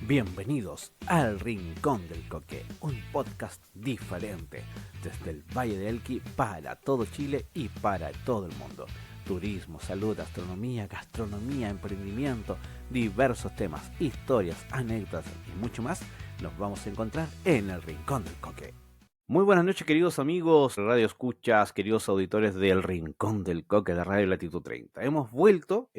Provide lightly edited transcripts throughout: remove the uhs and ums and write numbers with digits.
Bienvenidos al Rincón del Coque, un podcast diferente desde el Valle de Elqui para todo Chile y para todo el mundo. Turismo, salud, astronomía, gastronomía, emprendimiento, diversos temas, historias, anécdotas y mucho más nos vamos a encontrar en el Rincón del Coque. Muy buenas noches, queridos amigos, radio escuchas, queridos auditores del Rincón del Coque de Radio Latitud 30. Hemos vuelto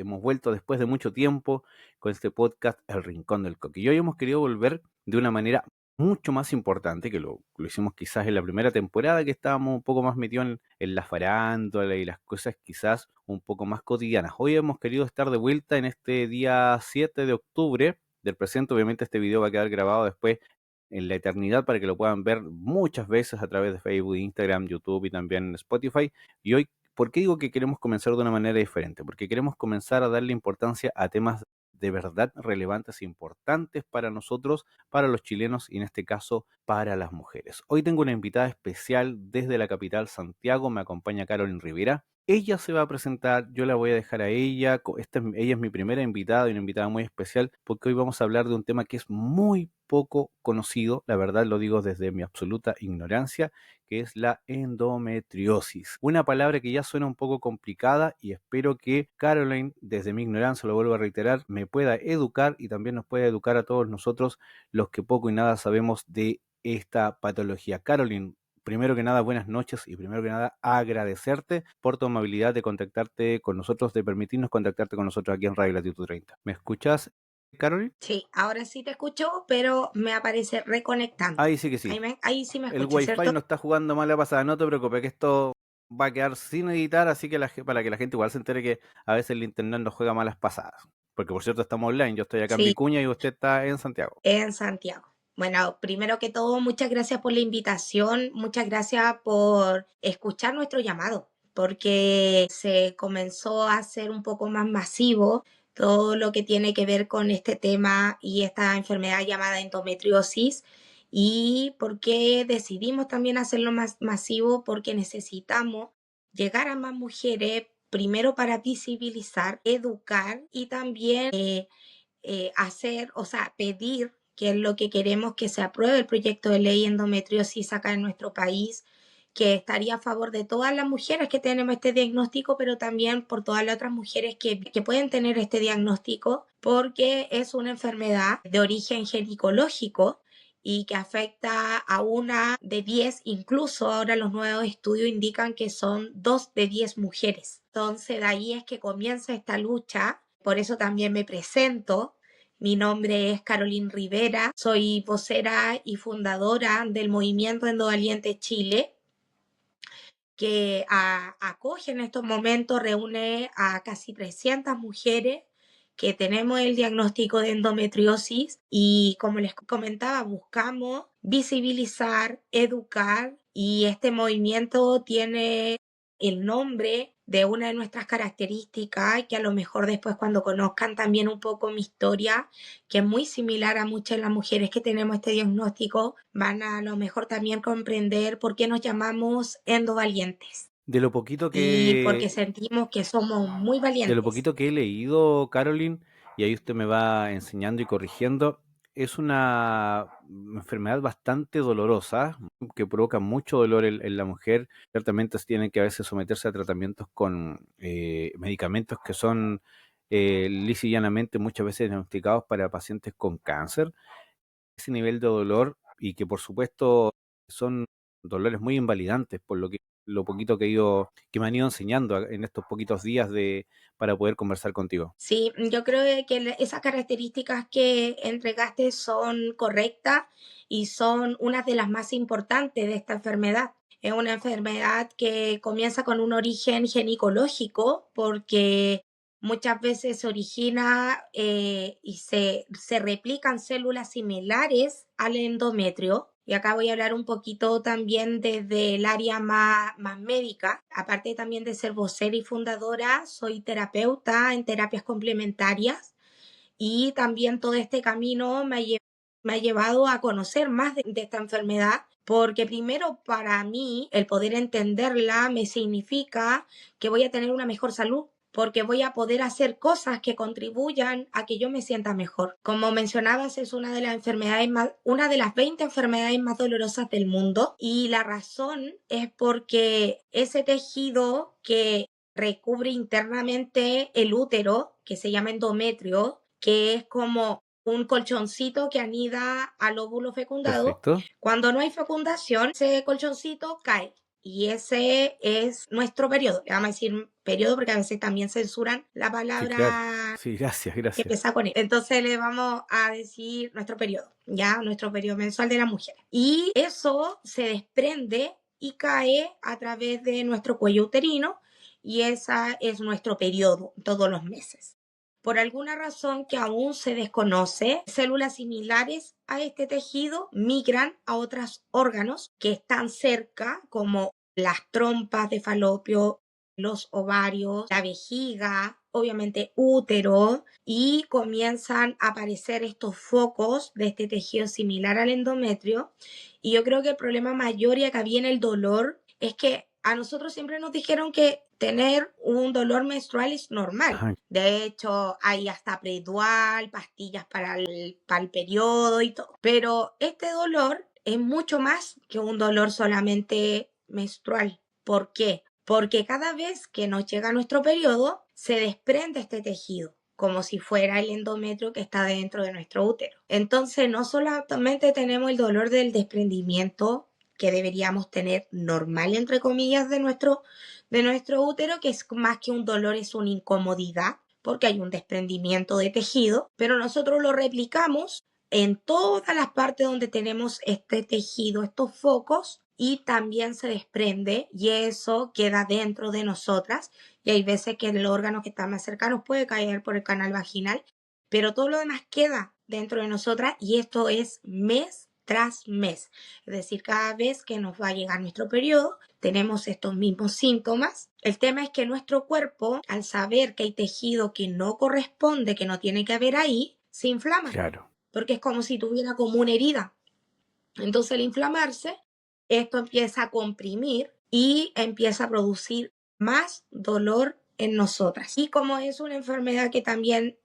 después de mucho tiempo con este podcast El Rincón del Coque. Y hoy hemos querido volver de una manera mucho más importante, que lo hicimos quizás en la primera temporada, que estábamos un poco más metidos en la farándula y las cosas quizás un poco más cotidianas. Hoy hemos querido estar de vuelta en este día 7 de octubre del presente. Obviamente este video va a quedar grabado después en la eternidad para que lo puedan ver muchas veces a través de Facebook, Instagram, YouTube y también Spotify. Y hoy, ¿por qué digo que queremos comenzar de una manera diferente? Porque queremos comenzar a darle importancia a temas de verdad relevantes e importantes para nosotros, para los chilenos y en este caso para las mujeres. Hoy tengo una invitada especial desde la capital Santiago, me acompaña Carolyn Rivera. Ella se va a presentar, yo la voy a dejar a ella. Ella es mi primera invitada y una invitada muy especial porque hoy vamos a hablar de un tema que es muy poco conocido, la verdad lo digo desde mi absoluta ignorancia, que es la endometriosis. Una palabra que ya suena un poco complicada y espero que Caroline, desde mi ignorancia, lo vuelvo a reiterar, me pueda educar y también nos pueda educar a todos nosotros los que poco y nada sabemos de esta patología. Caroline, primero que nada, buenas noches y primero que nada, agradecerte por tu amabilidad de contactarte con nosotros, de permitirnos contactarte con nosotros aquí en Radio Latitud 30. ¿Me escuchas, Caroline? Sí, ahora sí te escucho, pero me aparece reconectando. Ahí sí que sí. Ahí sí me El escuchas, Wi-Fi ¿cierto? no está jugando mala pasada, no te preocupes, que esto va a quedar sin editar, así que para que la gente igual se entere que a veces el internet nos juega malas pasadas. Porque por cierto estamos online, yo estoy acá en Sí, Vicuña y usted está en Santiago. en Santiago. Bueno, primero que todo, muchas gracias por la invitación, muchas gracias por escuchar nuestro llamado, porque se comenzó a hacer un poco más masivo todo lo que tiene que ver con este tema y esta enfermedad llamada endometriosis. Y por qué decidimos también hacerlo más masivo, porque necesitamos llegar a más mujeres, primero para visibilizar, educar y también hacer, o sea, pedir, que es lo que queremos, que se apruebe el proyecto de ley endometriosis acá en nuestro país, que estaría a favor de todas las mujeres que tenemos este diagnóstico, pero también por todas las otras mujeres que pueden tener este diagnóstico, porque es una enfermedad de origen ginecológico y que afecta a una de 10, incluso ahora los nuevos estudios indican que son 2 de 10 mujeres. Entonces, de ahí es que comienza esta lucha, por eso también me presento. Mi nombre es Caroline Rivera, soy vocera y fundadora del Movimiento Endovaliente Chile, que acoge en estos momentos, reúne a casi 300 mujeres que tenemos el diagnóstico de endometriosis y, como les comentaba, buscamos visibilizar, educar, y este movimiento tiene el nombre de una de nuestras características, que a lo mejor después, cuando conozcan también un poco mi historia, que es muy similar a muchas de las mujeres que tenemos este diagnóstico, van a lo mejor también comprender por qué nos llamamos endovalientes. De lo poquito Y porque que, sentimos que somos muy de lo valientes. poquito que he leído, Caroline, y ahí usted me va enseñando y corrigiendo, es una enfermedad bastante dolorosa, que provoca mucho dolor en la mujer. Ciertamente tienen que a veces someterse a tratamientos con medicamentos que son lisa y llanamente muchas veces diagnosticados para pacientes con cáncer. Ese nivel de dolor y que por supuesto son dolores muy invalidantes, por lo poquito que me han ido enseñando en estos poquitos días para poder conversar contigo. Sí, yo creo que esas características que entregaste son correctas y son una de las más importantes de esta enfermedad. Es una enfermedad que comienza con un origen ginecológico, porque muchas veces se origina y se replican células similares al endometrio. Y acá voy a hablar un poquito también desde el área más médica. Aparte también de ser vocera y fundadora, soy terapeuta en terapias complementarias, y también todo este camino me ha llevado a conocer más de esta enfermedad, porque primero, para mí, el poder entenderla me significa que voy a tener una mejor salud, porque voy a poder hacer cosas que contribuyan a que yo me sienta mejor. Como mencionabas, es una de una de las 20 enfermedades más dolorosas del mundo, y la razón es porque ese tejido que recubre internamente el útero, que se llama endometrio, que es como un colchoncito que anida al óvulo fecundado. Perfecto. Cuando no hay fecundación, ese colchoncito cae. Y ese es nuestro periodo. Le vamos a decir periodo porque a veces también censuran la Sí, claro. palabra Sí, gracias, que gracias. empieza con él. Entonces le vamos a decir nuestro periodo, ya, nuestro periodo mensual de la mujer. Y eso se desprende y cae a través de nuestro cuello uterino, y esa es nuestro periodo todos los meses. Por alguna razón que aún se desconoce, células similares a este tejido migran a otros órganos que están cerca, como las trompas de falopio, los ovarios, la vejiga, obviamente útero, y comienzan a aparecer estos focos de este tejido similar al endometrio. Y yo creo que el problema mayor, y acá viene el dolor, es que a nosotros siempre nos dijeron que tener un dolor menstrual es normal. Ajá, De hecho, hay hasta Predual, pastillas para el periodo y todo. Pero este dolor es mucho más que un dolor solamente menstrual. ¿Por qué? Porque cada vez que nos llega nuestro periodo, se desprende este tejido, como si fuera el endometrio que está dentro de nuestro útero. Entonces, no solamente tenemos el dolor del desprendimiento que deberíamos tener normal, entre comillas, de nuestro útero, que es más que un dolor, es una incomodidad, porque hay un desprendimiento de tejido, pero nosotros lo replicamos en todas las partes donde tenemos este tejido, estos focos, y también se desprende y eso queda dentro de nosotras, y hay veces que el órgano que está más cercano puede caer por el canal vaginal, pero todo lo demás queda dentro de nosotras, y esto es mes tras mes. Es decir, cada vez que nos va a llegar nuestro periodo, tenemos estos mismos síntomas. El tema es que nuestro cuerpo, al saber que hay tejido que no corresponde, que no tiene que haber ahí, se inflama, claro. porque es como si tuviera como una herida. Entonces, al inflamarse, esto empieza a comprimir y empieza a producir más dolor en nosotras. Y como es una enfermedad que también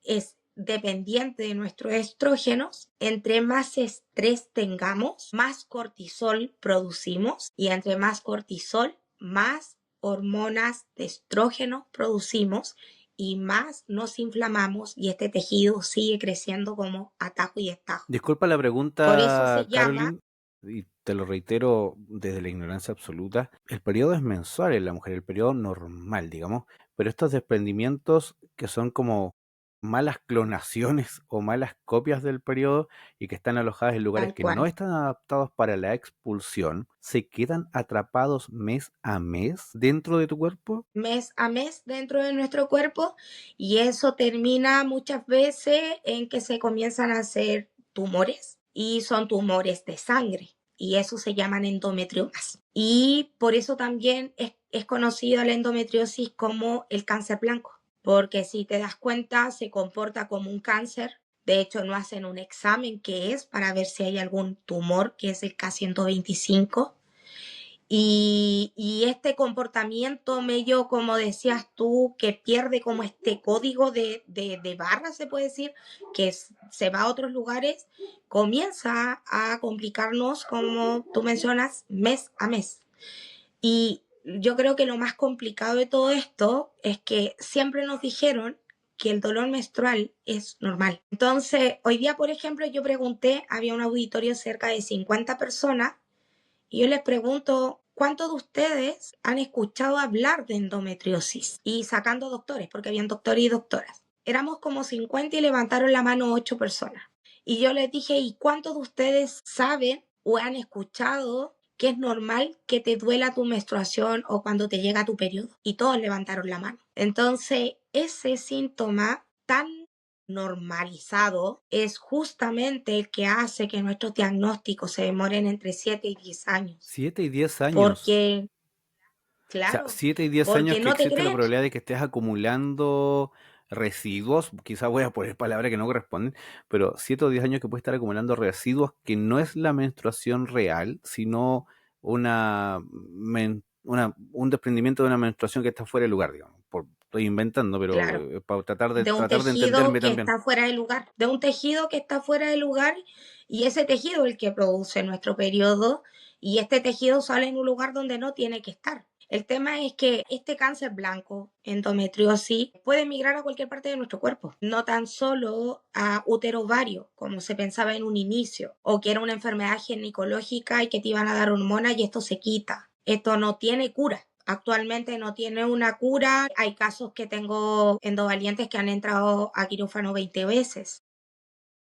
es dependiente de nuestros estrógenos, entre más estrés tengamos, más cortisol producimos, y entre más cortisol, más hormonas de estrógeno producimos, y más nos inflamamos, y este tejido sigue creciendo como atajo y estajo. Disculpa la Por eso pregunta, se llama Caroline, y te lo reitero desde la ignorancia absoluta. El periodo es mensual en la mujer, el periodo normal, digamos, pero estos desprendimientos que son como malas clonaciones o malas copias del periodo y que están alojadas en lugares tal que no cual, están adaptados para la expulsión, ¿se quedan atrapados mes a mes dentro de tu cuerpo? mes a mes dentro de nuestro cuerpo, y eso termina muchas veces en que se comienzan a hacer tumores, y son tumores de sangre, y eso se llaman endometriomas. Y por eso también es conocido la endometriosis como el cáncer blanco, porque si te das cuenta se comporta como un cáncer. De hecho, no hacen un examen que es para ver si hay algún tumor, que es el K125. Y este comportamiento medio, como decías tú, que pierde como este código de barra, se puede decir, que se va a otros lugares, comienza a complicarnos, como tú mencionas, mes a mes. Y yo creo que lo más complicado de todo esto es que siempre nos dijeron que el dolor menstrual es normal. Entonces, hoy día, por ejemplo, yo pregunté, había un auditorio cerca de 50 personas, y yo les pregunto, ¿cuántos de ustedes han escuchado hablar de endometriosis? Y sacando doctores, porque habían doctores y doctoras. Éramos como 50 y levantaron la mano 8 personas. Y yo les dije, ¿y cuántos de ustedes saben o han escuchado que es normal que te duela tu menstruación o cuando te llega tu periodo? Y todos levantaron la mano. Entonces, ese síntoma tan normalizado es justamente el que hace que nuestros diagnósticos se demoren entre 7 y 10 años. 7 y 10 años. Porque, O sea, claro, 7 y 10 años porque que no te existe la creen. probabilidad de que estés acumulando residuos, quizás voy a poner palabras que no corresponden, pero 7 o 10 años que puedes estar acumulando residuos que no es la menstruación real, sino un desprendimiento de una menstruación que está fuera de lugar, digamos, por estoy inventando, pero claro, para tratar de un de tejido entenderme que también. está fuera de lugar, de un tejido que está fuera de lugar y ese tejido es el que produce nuestro periodo y este tejido sale en un lugar donde no tiene que estar. El tema es que este cáncer blanco, endometriosis, puede migrar a cualquier parte de nuestro cuerpo, no tan solo a útero ovario, como se pensaba en un inicio, o que era una enfermedad ginecológica y que te iban a dar hormonas y esto se quita. Esto no tiene cura. Actualmente no tiene una cura. Hay casos que tengo endovalientes que han entrado a quirófano 20 veces.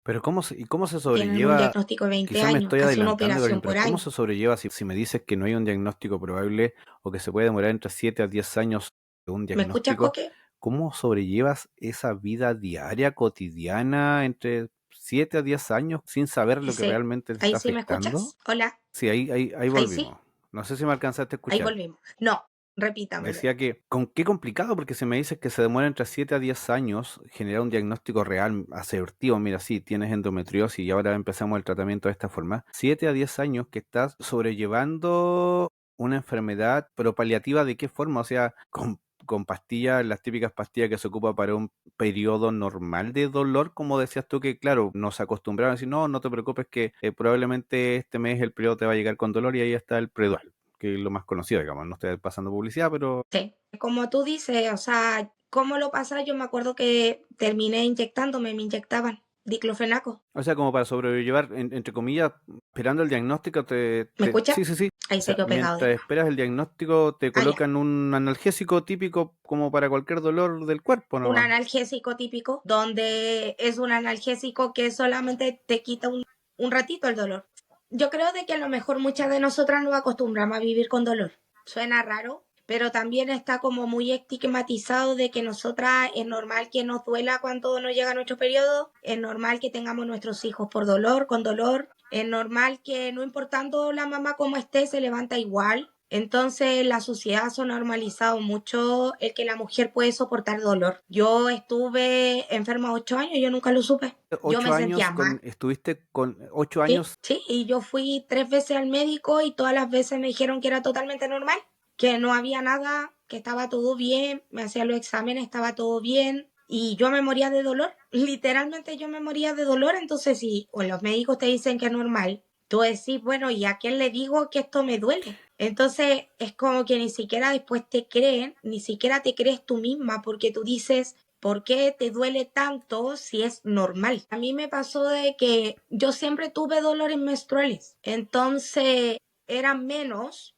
Pero ¿y cómo se Tienen un sobrelleva? diagnóstico de 20 Quizás me años, estoy casi una adelantando, Carolina, operación pero por ¿cómo año. se sobrelleva si me dices que no hay un diagnóstico probable o que se puede demorar entre 7 a 10 años de un ¿Me escuchas, diagnóstico? Coque? ¿Cómo sobrellevas esa vida diaria, cotidiana, entre 7 a 10 años sin saber lo que Sí. realmente te Ahí está sí me afectando? escuchas. Hola. Sí, ahí Ahí sí. volvimos. No sé si me alcanzaste a Ahí escuchar. volvimos. No, repítamelo. Decía que, qué complicado, porque si me dices que se demora entre 7 a 10 años generar un diagnóstico real, asertivo, mira, sí, tienes endometriosis y ahora empezamos el tratamiento de esta forma. 7 a 10 años que estás sobrellevando una enfermedad, pero paliativa, ¿de qué forma? O sea, con pastillas, las típicas pastillas que se ocupa para un periodo normal de dolor, como decías tú, que claro, nos acostumbraron a decir, no, no te preocupes que probablemente este mes el periodo te va a llegar con dolor y ahí está el Predol, que es lo más conocido, digamos. No estoy pasando publicidad, pero... Sí. Como tú dices, o sea, ¿cómo lo pasa? Yo me acuerdo que terminé inyectándome, me inyectaban diclofenaco. O sea, como para sobrellevar, entre comillas, esperando el diagnóstico, ¿Me escuchas? sí, sí, sí. Ahí O se sea, quedó pegado de mientras nuevo. esperas el diagnóstico, te Ah, ya. colocan un analgésico típico como para cualquier dolor del cuerpo Un nomás. analgésico típico, donde es un analgésico que solamente te quita un ratito el dolor. Yo creo de que a lo mejor muchas de nosotras nos acostumbramos a vivir con dolor. Suena raro, pero también está como muy estigmatizado de que nosotras es normal que nos duela cuando nos llega nuestro periodo, es normal que tengamos nuestros hijos por dolor, con dolor, es normal que no importando la mamá cómo esté, se levanta igual. Entonces la sociedad ha normalizado mucho el que la mujer puede soportar dolor. Yo estuve enferma 8 años, yo nunca lo supe. Yo me sentía mal. Estuviste con 8 Sí, años. sí, y yo fui 3 veces al médico y todas las veces me dijeron que era totalmente normal, que no había nada, que estaba todo bien, me hacían los exámenes, estaba todo bien y yo me moría de dolor, literalmente yo me moría de dolor, entonces si o los médicos te dicen que es normal, tú decís, bueno, ¿y a quién le digo que esto me duele? Entonces es como que ni siquiera después te creen, ni siquiera te crees tú misma porque tú dices, ¿por qué te duele tanto si es normal? A mí me pasó de que yo siempre tuve dolores menstruales, entonces eran menos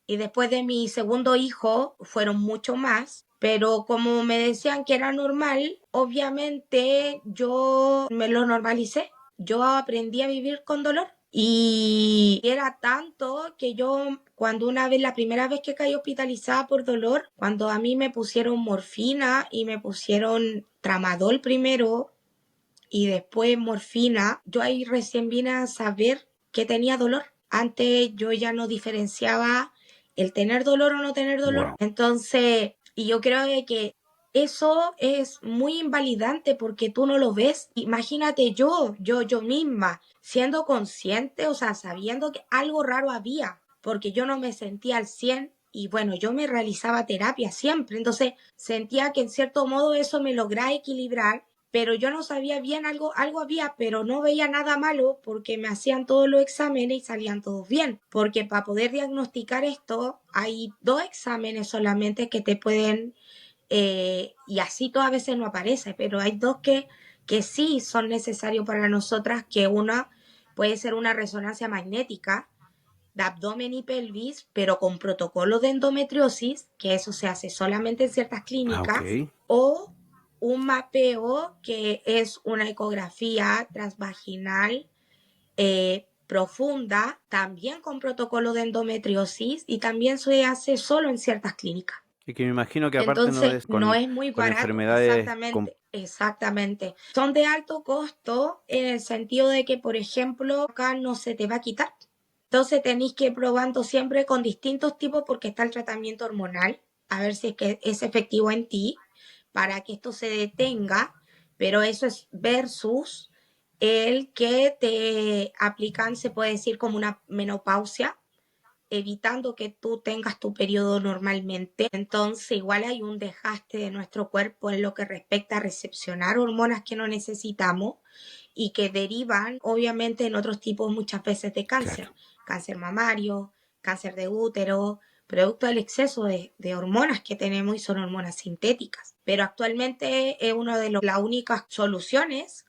y después de mi segundo hijo fueron mucho más, pero como me decían que era normal, obviamente yo me lo normalicé. Yo aprendí a vivir con dolor y era tanto que yo cuando una vez, la primera vez que caí hospitalizada por dolor, cuando a mí me pusieron morfina y me pusieron tramadol primero y después morfina, yo ahí recién vine a saber que tenía dolor. Antes yo ya no diferenciaba el tener dolor o no tener dolor. Wow. Entonces, y yo creo que eso es muy invalidante porque tú no lo ves. Imagínate yo misma, siendo consciente, o sea, sabiendo que algo raro había, porque yo no me sentía al 100 y bueno, yo me realizaba terapia siempre, entonces sentía que en cierto modo eso me lograba equilibrar, pero yo no sabía bien algo había, pero no veía nada malo porque me hacían todos los exámenes y salían todos bien. Porque para poder diagnosticar esto hay 2 exámenes solamente que te pueden, y así todas veces no aparece, pero hay dos que sí son necesarios para nosotras, que una puede ser una resonancia magnética de abdomen y pelvis, pero con protocolo de endometriosis, que eso se hace solamente en ciertas Ah, ok. clínicas, o un mapeo que es una ecografía transvaginal profunda, también con protocolo de endometriosis y también se hace solo en ciertas clínicas. Y que me imagino que aparte no Entonces, es no es muy con barato, enfermedades exactamente, exactamente. Son de alto costo en el sentido de que, por ejemplo, acá no se te va a quitar. Entonces tenéis que ir probando siempre con distintos tipos porque está el tratamiento hormonal, a ver si es que es efectivo en ti, para que esto se detenga, pero eso es versus el que te aplican, se puede decir como una menopausia, evitando que tú tengas tu periodo normalmente. Entonces igual hay un desgaste de nuestro cuerpo en lo que respecta a recepcionar hormonas que no necesitamos y que derivan obviamente en otros tipos muchas veces de cáncer. Claro. Cáncer mamario, cáncer de útero, producto del exceso de hormonas que tenemos y son hormonas sintéticas. Pero actualmente es una de las únicas soluciones.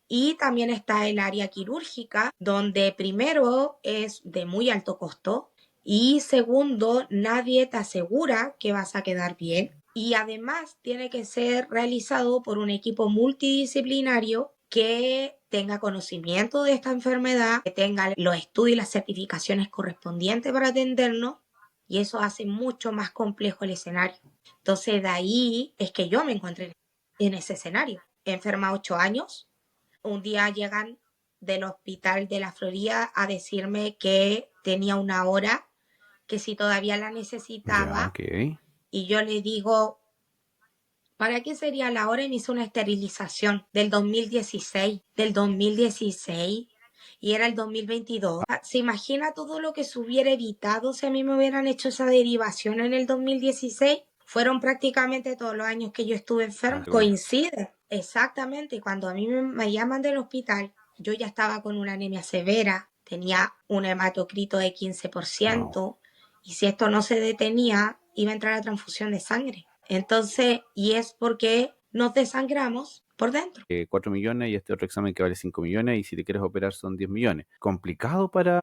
Y también está el área quirúrgica, donde primero es de muy alto costo y segundo, nadie te asegura que vas a quedar bien. Y además tiene que ser realizado por un equipo multidisciplinario que tenga conocimiento de esta enfermedad, que tenga los estudios y las certificaciones correspondientes para atendernos, y eso hace mucho más complejo el escenario. Entonces de ahí es que yo me encontré en ese escenario. Enferma 8 años, un día llegan del hospital de la Florida a decirme que tenía una hora, que si todavía la Ya, necesitaba, ok. y yo le digo, ¿para qué sería la hora? Y me hizo una esterilización del 2016, y era el 2022. ¿Se imagina todo lo que se hubiera evitado si a mí me hubieran hecho esa derivación en el 2016? Fueron prácticamente todos los años que yo estuve enferma. Bueno. Coincide, exactamente. Y cuando a mí me llaman del hospital, yo ya estaba con una anemia severa, tenía un hematocrito de 15%, Wow. y si esto no se detenía, iba a entrar a transfusión de sangre. Entonces, y es porque nos desangramos por dentro. 4 millones y este otro examen que vale 5 millones y si te quieres operar son 10 millones. Complicado para...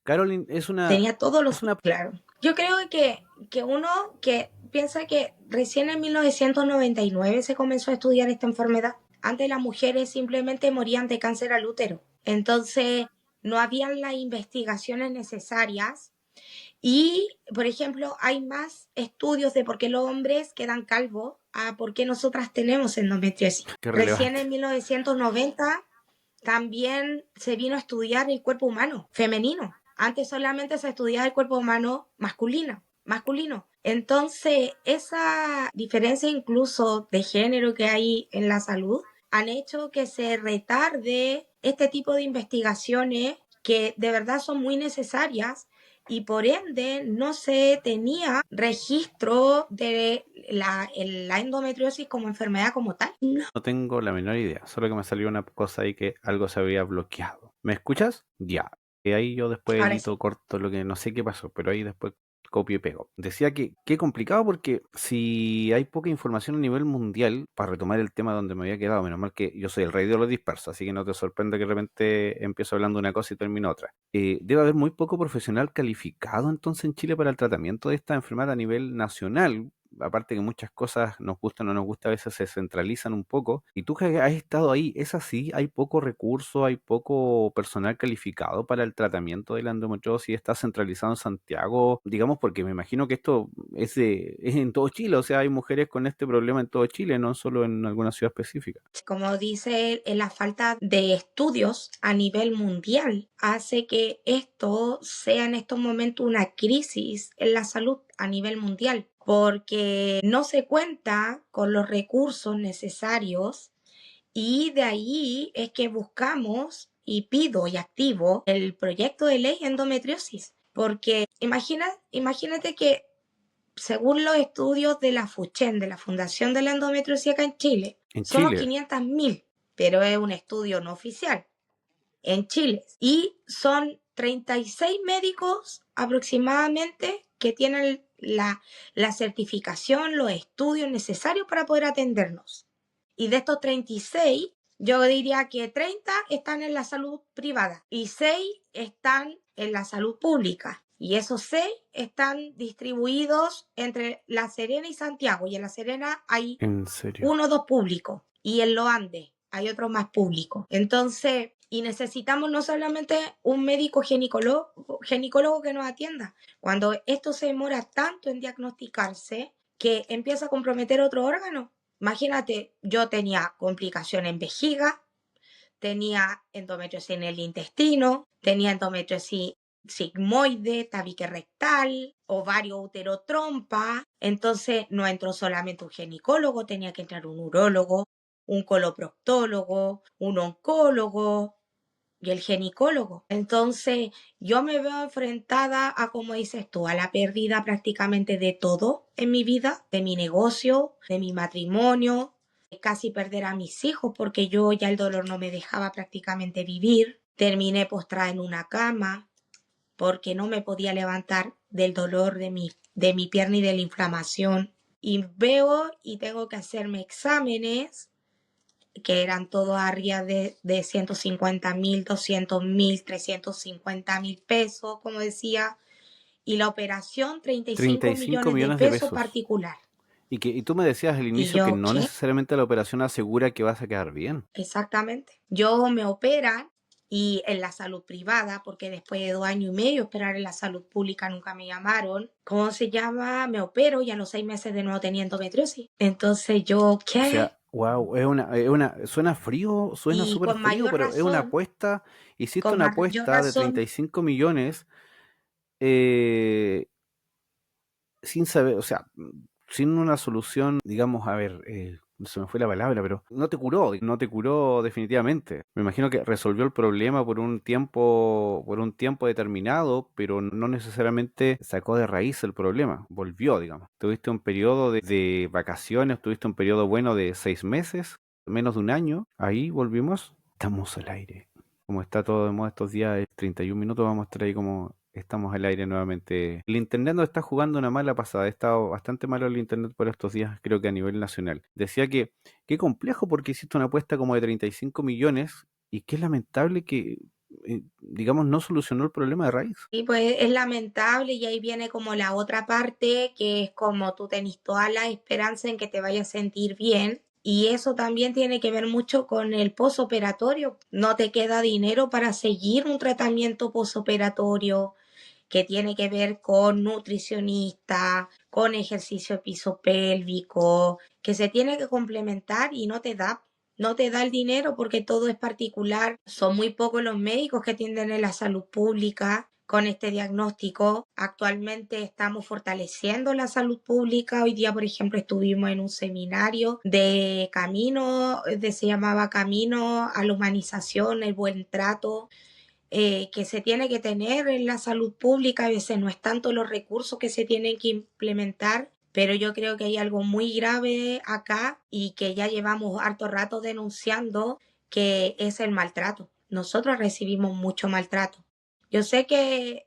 Caroline, Tenía todos es los una... claro. Yo creo que uno que piensa que recién en 1999 se comenzó a estudiar esta enfermedad. Antes las mujeres simplemente morían de cáncer al útero. Entonces no habían las investigaciones necesarias. Y, por ejemplo, hay más estudios de por qué los hombres quedan calvos a por qué nosotras tenemos endometriosis. Qué Recién relevante. en 1990 también se vino a estudiar el cuerpo humano femenino. Antes solamente se estudiaba el cuerpo humano masculino. Entonces, esa diferencia incluso de género que hay en la salud han hecho que se retarde este tipo de investigaciones que de verdad son muy necesarias, y por ende no se tenía registro de la endometriosis como enfermedad como tal. No tengo la menor idea, solo que me salió una cosa ahí que algo se había bloqueado. ¿Me escuchas? Ya. Y ahí yo después Ahora edito, sí. corto lo que no sé qué pasó, pero ahí después copio y pego. Decía que qué complicado porque si hay poca información a nivel mundial, para retomar el tema donde me había quedado, menos mal que yo soy el rey de los dispersos, así que no te sorprende que de repente empiezo hablando una cosa y termino otra. Debe haber muy poco profesional calificado entonces en Chile para el tratamiento de esta enfermedad a nivel nacional. Aparte que muchas cosas nos gustan o no nos gustan, a veces se centralizan un poco. Y tú que has estado ahí, ¿es así? ¿Hay poco recurso, hay poco personal calificado para el tratamiento de la endometriosis? ¿Está centralizado en Santiago? Digamos, porque me imagino que esto es en todo Chile, o sea, hay mujeres con este problema en todo Chile, no solo en alguna ciudad específica. Como dice, la falta de estudios a nivel mundial hace que esto sea en estos momentos una crisis en la salud a nivel mundial, porque no se cuenta con los recursos necesarios, y de ahí es que buscamos y pido y activo el proyecto de ley endometriosis, porque imagínate que según los estudios de la FUCHEN, de la Fundación de la Endometriosis acá en Chile, En somos Chile, 500.000, pero es un estudio no oficial en Chile. Y son 36 médicos aproximadamente que tienen la certificación, los estudios necesarios para poder atendernos. Y de estos 36, yo diría que 30 están en la salud privada y 6 están en la salud pública. Y esos 6 están distribuidos entre La Serena y Santiago. Y en La Serena hay en serio. uno o dos públicos. Y en los Andes hay otros más públicos. Entonces, y necesitamos no solamente un médico ginecólogo que nos atienda. Cuando esto se demora tanto en diagnosticarse, que empieza a comprometer otro órgano. Imagínate, yo tenía complicaciones en vejiga, tenía endometriosis en el intestino, tenía endometriosis sigmoide, tabique rectal, ovario útero trompa. Entonces no entró solamente un ginecólogo, tenía que entrar un urólogo, un coloproctólogo, un oncólogo y el ginecólogo. Entonces yo me veo enfrentada a, como dices tú, a la pérdida prácticamente de todo en mi vida, de mi negocio, de mi matrimonio, casi perder a mis hijos porque yo ya el dolor no me dejaba prácticamente vivir. Terminé postrada en una cama porque no me podía levantar del dolor de mi pierna y de la inflamación. Y veo y tengo que hacerme exámenes que eran todo arriba de 150.000, 200.000, 350.000 pesos, como decía, y la operación 35 35 millones de millones de pesos pesos. particular. Y tú me decías al Y inicio que yo, no ¿qué? necesariamente la operación asegura que vas a quedar bien. Exactamente. Yo me operan y en la salud privada, porque después de 2 años y medio esperar en la salud pública nunca me llamaron. ¿Cómo se llama? Me opero y a los 6 meses de nuevo tenía endometriosis. Entonces yo, O ¿qué? sea, wow, suena frío, suena Y súper con frío, mayor pero es una razón, apuesta, hiciste con una mayor apuesta de razón, 35 millones eh, sin saber, o sea, sin una solución, digamos, a ver, se me fue la palabra, pero no te curó definitivamente. Me imagino que resolvió el problema por un tiempo determinado, pero no necesariamente sacó de raíz el problema, volvió, digamos. Tuviste un periodo de vacaciones, tuviste un periodo bueno de 6 meses, menos de un año, ahí volvimos, estamos al aire. Como está todo de moda estos días, 31 minutos, vamos a estar ahí como estamos al aire nuevamente. El internet nos está jugando una mala pasada. Ha estado bastante malo el internet por estos días, creo que a nivel nacional. Decía que qué complejo porque hiciste una apuesta como de 35 millones y qué lamentable que, digamos, no solucionó el problema de raíz. y pues es lamentable y ahí viene como la otra parte, que es como tú tenés toda la esperanza en que te vayas a sentir bien. Y eso también tiene que ver mucho con el posoperatorio. No te queda dinero para seguir un tratamiento posoperatorio que tiene que ver con nutricionista, con ejercicio de piso pélvico, que se tiene que complementar y no te da el dinero porque todo es particular. Son muy pocos los médicos que atienden en la salud pública con este diagnóstico. Actualmente estamos fortaleciendo la salud pública. Hoy día, por ejemplo, estuvimos en un seminario de camino, se llamaba Camino a la humanización, el buen trato, que se tiene que tener en la salud pública. A veces no es tanto los recursos que se tienen que implementar, pero yo creo que hay algo muy grave acá y que ya llevamos harto rato denunciando, que es el maltrato. Nosotros recibimos mucho maltrato. Yo sé que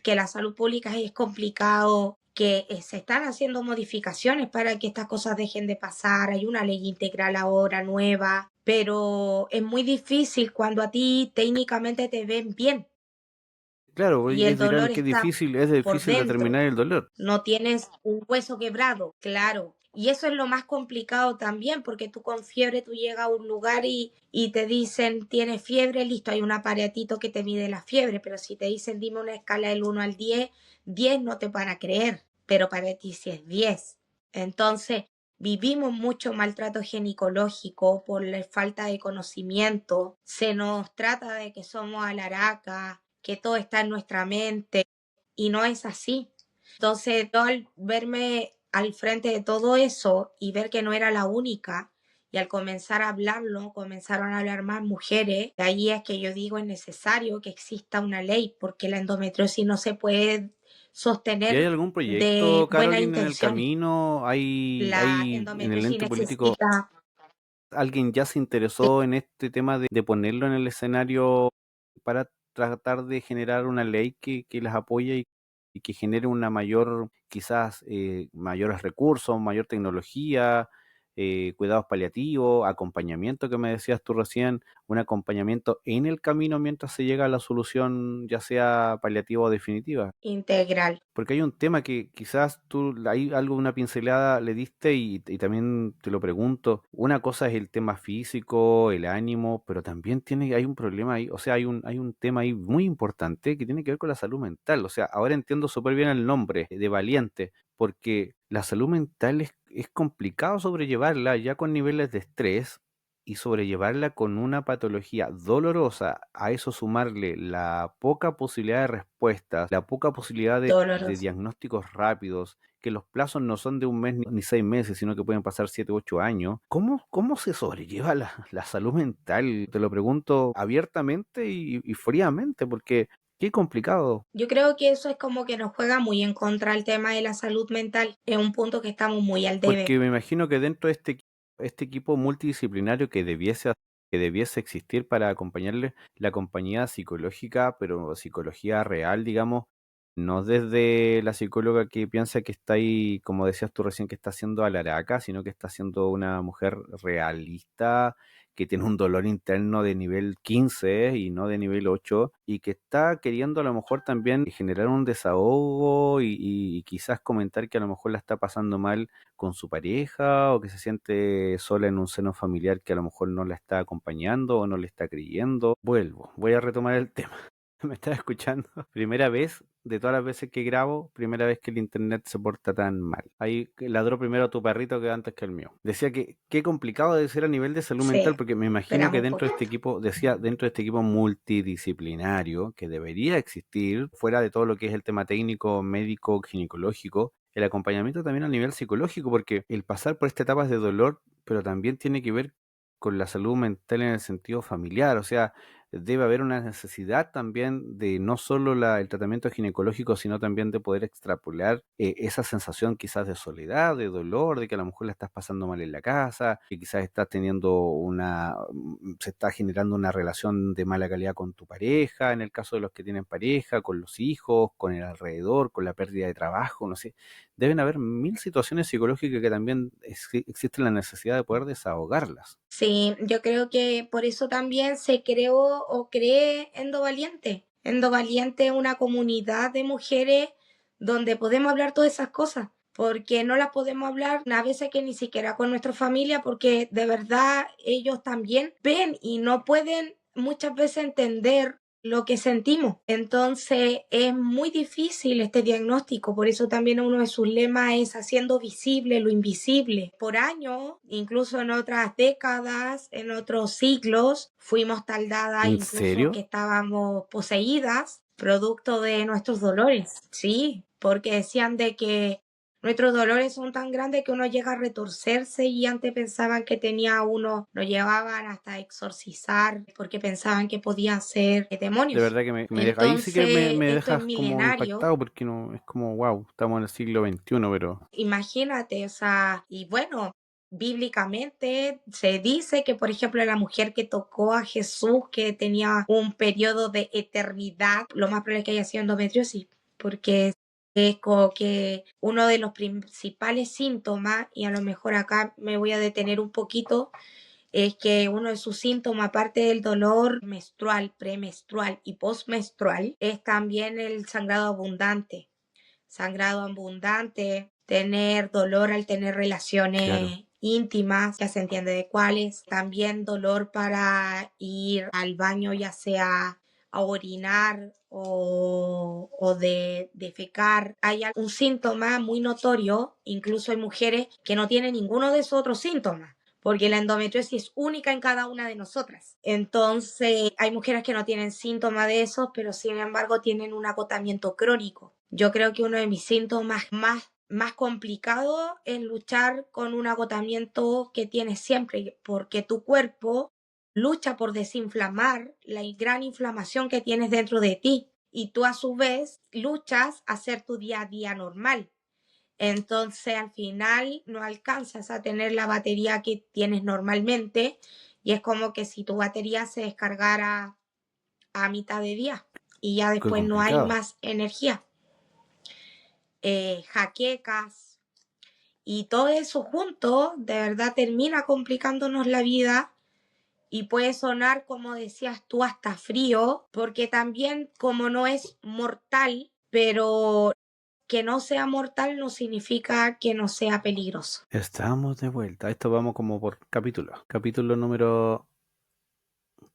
la salud pública es complicado, que se están haciendo modificaciones para que estas cosas dejen de pasar. Hay una ley integral ahora nueva, pero es muy difícil cuando a ti técnicamente te ven bien Claro, y el ellos dirán dolor que está es por difícil dentro. determinar el dolor. No tienes un hueso quebrado, claro. Y eso es lo más complicado también, porque tú con fiebre tú llegas a un lugar y te dicen tienes fiebre, listo, hay un aparatito que te mide la fiebre, pero si te dicen dime una escala del 1 al 10, 10 no te van a creer, pero para ti sí es 10. Entonces, vivimos mucho maltrato ginecológico por la falta de conocimiento, se nos trata de que somos alaracas, que todo está en nuestra mente, y no es así. Entonces, yo al verme al frente de todo eso y ver que no era la única, y al comenzar a hablarlo, comenzaron a hablar más mujeres, de ahí es que yo digo es necesario que exista una ley, porque la endometriosis no se puede ¿Y hay sostener algún de proyecto, buenas Caroline, en el intenciones. camino? La Hay en el endometriosis ente político necesita, alguien ya se interesó en este tema de ponerlo en el escenario para tratar de generar una ley que las apoye y que genere una mayor, quizás mayores recursos, mayor tecnología, cuidados paliativos, acompañamiento que me decías tú recién, un acompañamiento en el camino mientras se llega a la solución, ya sea paliativa o definitiva? integral. Porque hay un tema que quizás tú ahí algo, una pincelada le diste y también te lo pregunto. Una cosa es el tema físico, el ánimo, pero también hay un problema ahí, o sea, hay un tema ahí muy importante que tiene que ver con la salud mental. O sea, ahora entiendo súper bien el nombre de Valiente, porque la salud mental es complicado sobrellevarla ya con niveles de estrés y sobrellevarla con una patología dolorosa, a eso sumarle la poca posibilidad de respuestas, la poca posibilidad de doloroso. diagnósticos rápidos, que los plazos no son de un mes ni 6 meses, sino que pueden pasar 7 u 8 años. ¿Cómo se sobrelleva la salud mental? Te lo pregunto abiertamente y fríamente, porque qué complicado. Yo creo que eso es como que nos juega muy en contra el tema de la salud mental. Es un punto que estamos muy al debe. Porque me imagino que dentro de este equipo multidisciplinario que debiese existir para acompañarle la compañía psicológica, pero psicología real, digamos, no desde la psicóloga que piensa que está ahí, como decías tú recién, que está haciendo alaraca, sino que está siendo una mujer realista, que tiene un dolor interno de nivel 15 y no de nivel 8 y que está queriendo a lo mejor también generar un desahogo y quizás comentar que a lo mejor la está pasando mal con su pareja o que se siente sola en un seno familiar que a lo mejor no la está acompañando o no le está creyendo. Voy a retomar el tema. ¿Me estás escuchando? Primera vez de todas las veces que grabo, primera vez que el internet se porta tan mal. Ahí ladró primero a tu perrito que antes que el mío. Decía que qué complicado debe ser a nivel de salud mental, Sí, porque me imagino que esperamos un dentro de este poquito. equipo, decía, dentro de este equipo multidisciplinario que debería existir, fuera de todo lo que es el tema técnico, médico, ginecológico, el acompañamiento también a nivel psicológico, porque el pasar por estas etapas de dolor, pero también tiene que ver con la salud mental en el sentido familiar, o sea, debe haber una necesidad también de no solo el tratamiento ginecológico, sino también de poder extrapolar esa sensación quizás de soledad, de dolor, de que a lo mejor la estás pasando mal en la casa, que quizás estás teniendo se está generando una relación de mala calidad con tu pareja, en el caso de los que tienen pareja, con los hijos, con el alrededor, con la pérdida de trabajo, no sé. Deben haber mil situaciones psicológicas que también existe la necesidad de poder desahogarlas. Sí, yo creo que por eso también se creó o cree Endo Valiente. Endo Valiente es una comunidad de mujeres donde podemos hablar todas esas cosas, porque no las podemos hablar a veces que ni siquiera con nuestra familia, porque de verdad ellos también ven y no pueden muchas veces entender lo que sentimos. Entonces es muy difícil este diagnóstico, por eso también uno de sus lemas es haciendo visible lo invisible. Por años, incluso en otras décadas, en otros siglos, fuimos taldadas ¿En incluso que serio? estábamos poseídas, producto de nuestros dolores. Sí, porque decían de que nuestros dolores son tan grandes que uno llega a retorcerse y antes pensaban que tenía uno, lo llevaban hasta exorcizar porque pensaban que podían ser De demonios. verdad que me deja, ahí sí que Entonces, me esto es dejas como milenario. impactado porque no, es como, wow, estamos en el siglo XXI, pero Imagínate, o sea, y bueno, bíblicamente se dice que, por ejemplo, la mujer que tocó a Jesús, que tenía un periodo de eternidad, lo más probable es que haya sido endometriosis, porque es como que uno de los principales síntomas, y a lo mejor acá me voy a detener un poquito, es que uno de sus síntomas, aparte del dolor menstrual, premenstrual y postmenstrual, es también el sangrado abundante, tener dolor al tener claro, relaciones íntimas, ya se entiende de cuáles, también dolor para ir al baño, ya sea a orinar o de defecar. Hay un síntoma muy notorio, incluso hay mujeres que no tienen ninguno de esos otros síntomas, porque la endometriosis es única en cada una de nosotras. Entonces, hay mujeres que no tienen síntomas de esos, pero sin embargo tienen un agotamiento crónico. Yo creo que uno de mis síntomas más complicados es luchar con un agotamiento que tienes siempre, porque tu cuerpo lucha por desinflamar la gran inflamación que tienes dentro de ti y tú a su vez luchas a hacer tu día a día normal. Entonces al final no alcanzas a tener la batería que tienes normalmente y es como que si tu batería se descargara a mitad de día y ya qué después no hay complicado. más energía. Jaquecas y todo eso junto de verdad termina complicándonos la vida y puede sonar, como decías tú, hasta frío, porque también como no es mortal, pero que no sea mortal no significa que no sea peligroso. Estamos de vuelta. Esto vamos como por capítulo. Capítulo número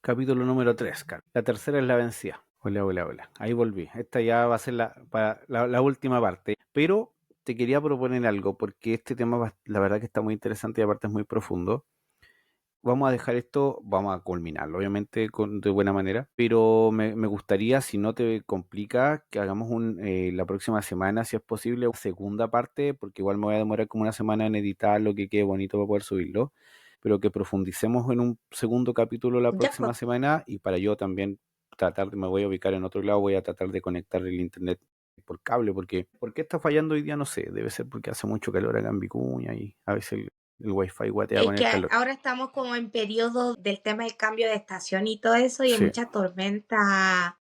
3. La tercera es la vencida. Hola, hola, hola. Ahí volví. Esta ya va a ser la última parte. Pero te quería proponer algo porque este tema, la verdad que está muy interesante y aparte es muy profundo. vamos a dejar esto, vamos a culminarlo, obviamente, de buena manera, pero me gustaría, si no te complica, que hagamos la próxima semana, si es posible, una segunda parte, porque igual me voy a demorar como una semana en editar lo que quede bonito para poder subirlo, pero que profundicemos en un segundo capítulo la Ya, pues. próxima semana y para yo también me voy a ubicar en otro lado, voy a tratar de conectar el internet por cable, porque ¿por qué está fallando hoy día? No sé, debe ser porque hace mucho calor acá en Vicuña y a veces el wifi guatea Es con el que calor. ahora estamos como en periodo del tema del cambio de estación y todo eso, y hay Sí, mucha tormenta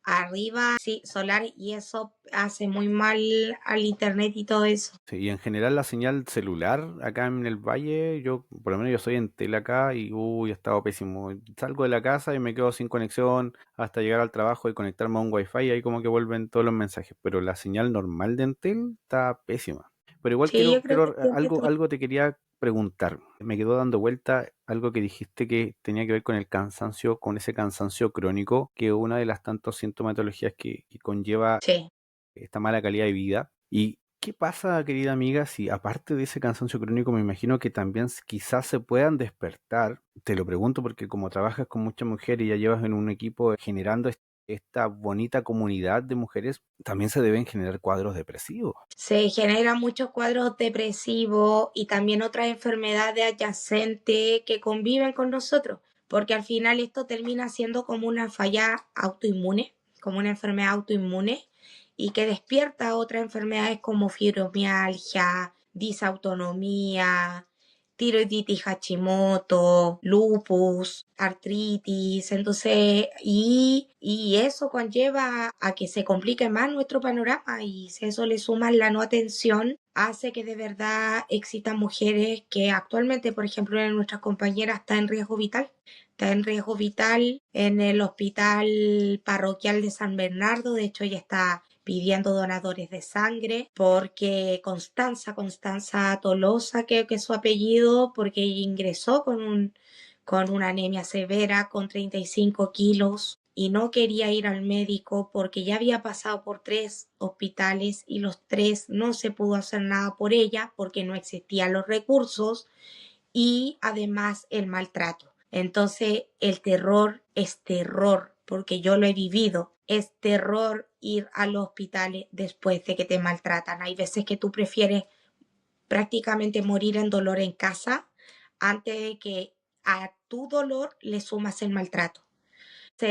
arriba, sí, solar, y eso hace muy mal al internet y todo eso. sí, y en general la señal celular acá en el valle, yo por lo menos yo soy en tele acá y uy, ha estado pésimo. Salgo de la casa y me quedo sin conexión hasta llegar al trabajo y conectarme a un wifi y ahí como que vuelven todos los mensajes, pero la señal normal de Entel está pésima. Pero igual Sí, yo creo que siempre algo te quería preguntar. Me quedó dando vuelta algo que dijiste que tenía que ver con el cansancio, con ese cansancio crónico, que una de las tantas sintomatologías que conlleva sí. esta mala calidad de vida. ¿Y qué pasa, querida amiga, si aparte de ese cansancio crónico, me imagino que también quizás se puedan despertar? Te lo pregunto porque como trabajas con muchas mujeres y ya llevas en un equipo generando esta bonita comunidad de mujeres, también se deben generar cuadros depresivos. Se generan muchos cuadros depresivos y también otras enfermedades adyacentes que conviven con nosotros, porque al final esto termina siendo como una falla autoinmune, como una enfermedad autoinmune y que despierta otras enfermedades como fibromialgia, disautonomía, tiroiditis Hashimoto, lupus, artritis, entonces, y eso conlleva a que se complique más nuestro panorama, y si eso le suma la no atención, hace que de verdad existan mujeres que actualmente, por ejemplo, en nuestras compañeras está en riesgo vital en el hospital parroquial de San Bernardo. De hecho, ella está pidiendo donadores de sangre porque Constanza Tolosa, que es su apellido, porque ella ingresó con una anemia severa, con 35 kilos, y no quería ir al médico porque ya había pasado por 3 hospitales y los 3 no se pudo hacer nada por ella porque no existían los recursos y además el maltrato. Entonces el terror es terror, porque yo lo he vivido. Es terror ir a los hospitales después de que te maltratan. Hay veces que tú prefieres prácticamente morir en dolor en casa antes de que a tu dolor le sumas el maltrato. Por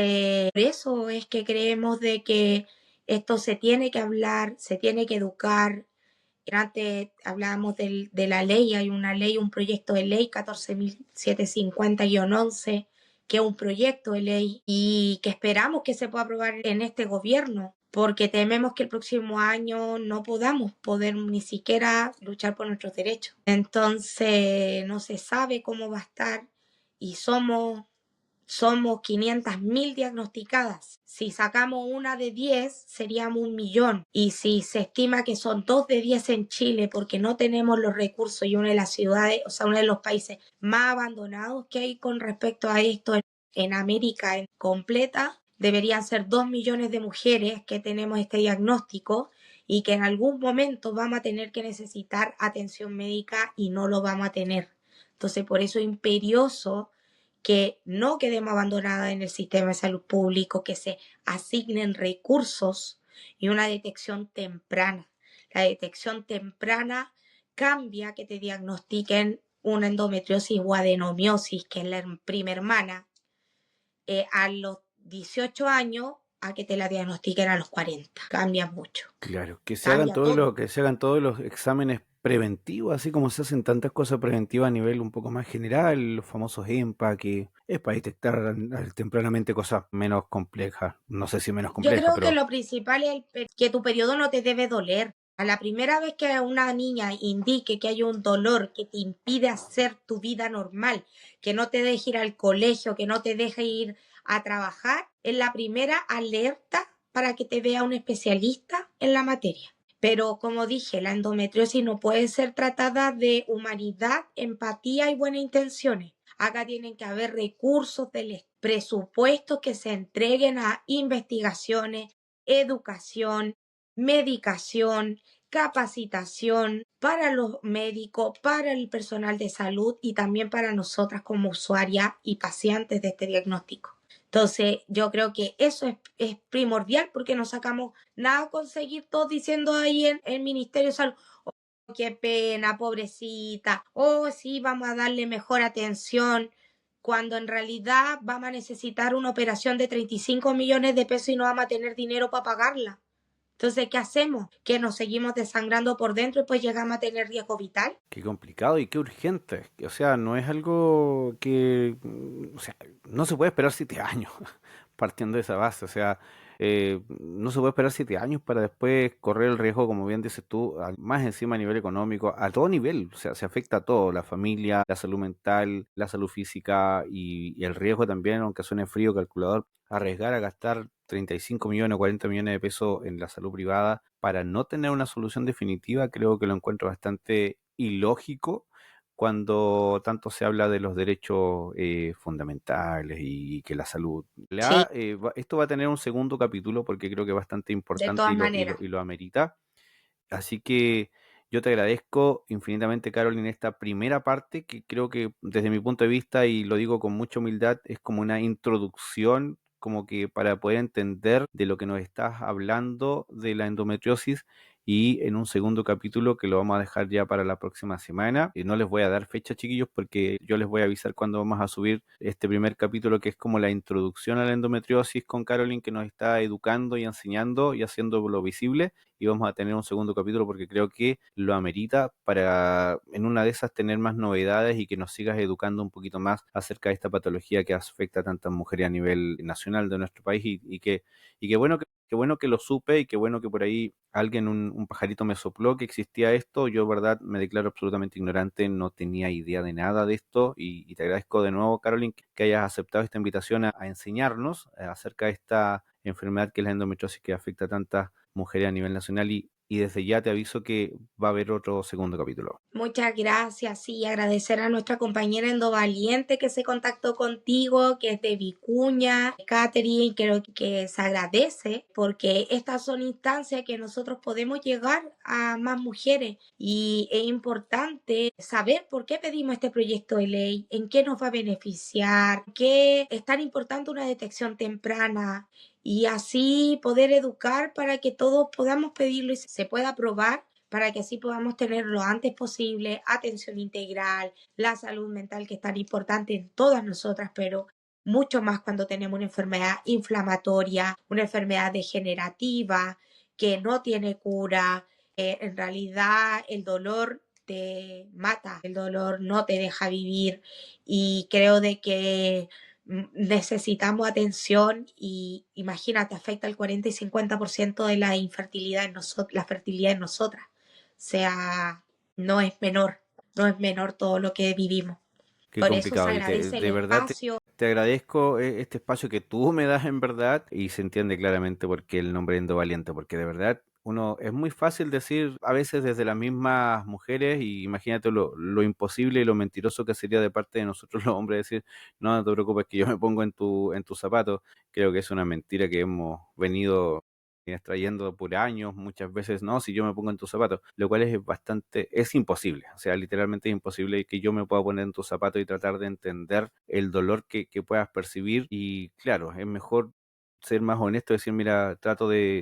eso es que creemos de que esto se tiene que hablar, se tiene que educar. Antes hablábamos de la ley, hay una ley, un proyecto de ley 14.750-11, que es un proyecto de ley y que esperamos que se pueda aprobar en este gobierno, porque tememos que el próximo año no podamos poder ni siquiera luchar por nuestros derechos. Entonces no se sabe cómo va a estar, y somos 500.000 diagnosticadas. Si sacamos una de 10, seríamos 1.000.000. Y si se estima que son 2 de 10 en Chile, porque no tenemos los recursos, y una de las ciudades, o sea, uno de los países más abandonados que hay con respecto a esto en América en completa, deberían ser 2 millones de mujeres que tenemos este diagnóstico y que en algún momento vamos a tener que necesitar atención médica y no lo vamos a tener. Entonces, por eso es imperioso que no quedemos abandonadas en el sistema de salud público, que se asignen recursos y una detección temprana. La detección temprana cambia que te diagnostiquen una endometriosis o adenomiosis, que es la prima hermana, a los 18 años a que te la diagnostiquen a los 40. Cambia mucho. Claro, Cambia todo. que se hagan todos los exámenes preventivos, así como se hacen tantas cosas preventivas a nivel un poco más general, los famosos EMPA, que es para detectar tempranamente cosas menos complejas, no sé si menos Yo complejas, creo que pero lo principal es que tu periodo no te debe doler. A la primera vez que una niña indique que hay un dolor que te impide hacer tu vida normal, que no te deje ir al colegio, que no te deje ir a trabajar, es la primera alerta para que te vea un especialista en la materia. Pero como dije, la endometriosis no puede ser tratada de humanidad, empatía y buenas intenciones. Acá tienen que haber recursos del presupuesto que se entreguen a investigaciones, educación, medicación, capacitación para los médicos, para el personal de salud y también para nosotras como usuarias y pacientes de este diagnóstico. Entonces, yo creo que eso es primordial porque no sacamos nada con seguir todos diciendo ahí en el Ministerio de Salud, oh, qué pena, pobrecita, oh, sí, vamos a darle mejor atención, cuando en realidad vamos a necesitar una operación de 35 millones de pesos y no vamos a tener dinero para pagarla. Entonces, ¿qué hacemos? Que nos seguimos desangrando por dentro y pues llegamos a tener riesgo vital. Qué complicado y qué urgente. O sea, no es algo que, o sea, no se puede esperar 7 años partiendo de esa base. O sea, no se puede esperar 7 años para después correr el riesgo, como bien dices tú, más encima a nivel económico, a todo nivel. O sea, se afecta a todo, la familia, la salud mental, la salud física y el riesgo también, aunque suene frío, calculador, arriesgar a gastar 35 millones o 40 millones de pesos en la salud privada para no tener una solución definitiva, creo que lo encuentro bastante ilógico cuando tanto se habla de los derechos fundamentales y que la salud. Sí, Esto va a tener un segundo capítulo porque creo que es bastante de importante todas maneras. y lo amerita. Así que yo te agradezco infinitamente, Caroline, esta primera parte que creo que desde mi punto de vista, y lo digo con mucha humildad, es como una introducción, como que para poder entender de lo que nos estás hablando de la endometriosis. Y en un segundo capítulo que lo vamos a dejar ya para la próxima semana. Y no les voy a dar fecha, chiquillos, porque yo les voy a avisar cuando vamos a subir este primer capítulo, que es como la introducción a la endometriosis con Caroline, que nos está educando y enseñando y haciéndolo visible, y vamos a tener un segundo capítulo porque creo que lo amerita para en una de esas tener más novedades y que nos sigas educando un poquito más acerca de esta patología que afecta a tantas mujeres a nivel nacional de nuestro país y qué bueno que lo supe y qué bueno que por ahí alguien, un pajarito me sopló que existía esto. Yo, verdad, me declaro absolutamente ignorante, no tenía idea de nada de esto y te agradezco de nuevo, Caroline, que hayas aceptado esta invitación a enseñarnos acerca de esta enfermedad que es la endometriosis que afecta a tantas mujeres a nivel nacional y desde ya te aviso que va a haber otro segundo capítulo. Muchas gracias, sí, agradecer a nuestra compañera Endo Valiente que se contactó contigo, que es de Vicuña, Catherine, creo que se agradece porque estas son instancias que nosotros podemos llegar a más mujeres y es importante saber por qué pedimos este proyecto de ley, en qué nos va a beneficiar, qué es tan importante una detección temprana y así poder educar para que todos podamos pedirlo y se pueda aprobar para que así podamos tener lo antes posible atención integral, la salud mental que es tan importante en todas nosotras, pero mucho más cuando tenemos una enfermedad inflamatoria, una enfermedad degenerativa que no tiene cura. En realidad el dolor te mata, el dolor no te deja vivir y creo de que necesitamos atención y imagínate, afecta el 40 y 50% de la infertilidad en nosotros, la fertilidad en nosotras sea, no es menor, no es menor todo lo que vivimos. Qué Por eso se complicado. agradece el De verdad espacio. te agradezco este espacio que tú me das en verdad y se entiende claramente por qué el nombre Endo Valiente, porque de verdad uno es muy fácil decir a veces desde las mismas mujeres y imagínate lo imposible y lo mentiroso que sería de parte de nosotros los hombres decir, no, no te preocupes que yo me pongo en tus zapatos. Creo que es una mentira que hemos venido extrayendo por años, muchas veces, no, si yo me pongo en tus zapatos, lo cual es bastante, es imposible, o sea, literalmente es imposible que yo me pueda poner en tus zapatos y tratar de entender el dolor que puedas percibir y claro, es mejor ser más honesto, decir, mira,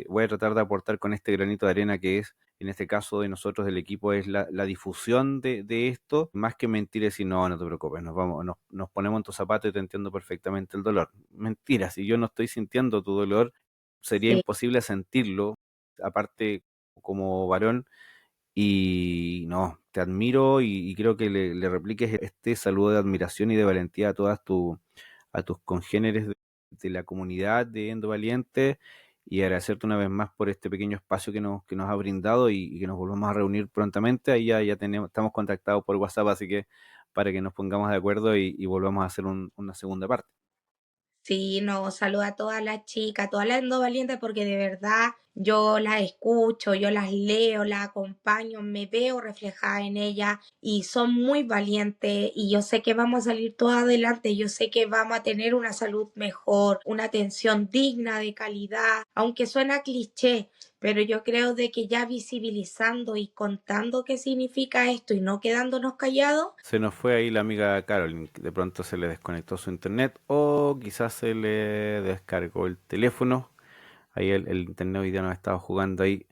voy a tratar de aportar con este granito de arena que es, en este caso de nosotros del equipo, es la difusión de esto, más que mentir y decir, no, no te preocupes, nos ponemos en tus zapatos y te entiendo perfectamente el dolor. Mentira, si yo no estoy sintiendo tu dolor, sería Sí, imposible sentirlo, aparte como varón, y no, te admiro y creo que le repliques este saludo de admiración y de valentía a a tus congéneres de la comunidad de Endo Valiente y agradecerte una vez más por este pequeño espacio que nos ha brindado y que nos volvamos a reunir prontamente. Ahí ya estamos contactados por WhatsApp, así que para que nos pongamos de acuerdo y volvamos a hacer una segunda parte. sí, no, saluda a todas las chicas, a todas las no valientes, porque de verdad Yo las escucho, yo las leo, las acompaño, me veo reflejada en ellas y son muy valientes y yo sé que vamos a salir todas adelante, yo sé que vamos a tener una salud mejor, una atención digna, de calidad, aunque suena cliché, pero yo creo de que ya visibilizando y contando qué significa esto y no quedándonos callados. Se nos fue ahí la amiga Carolyn, de pronto se le desconectó su internet o quizás se le descargó el teléfono. Ahí el internet hoy día nos ha estado jugando ahí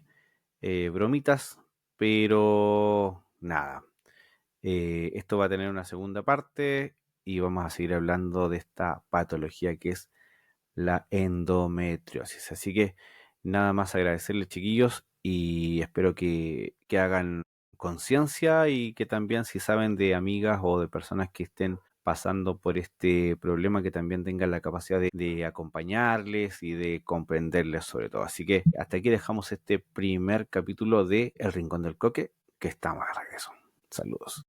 bromitas, pero nada. Esto va a tener una segunda parte y vamos a seguir hablando de esta patología que es la endometriosis. Así que nada más agradecerles, chiquillos, y espero que hagan conciencia y que también si saben de amigas o de personas que estén pasando por este problema, que también tengan la capacidad de acompañarles y de comprenderles sobre todo. Así que hasta aquí dejamos este primer capítulo de El Rincón del Coque, que estamos de regreso. Saludos.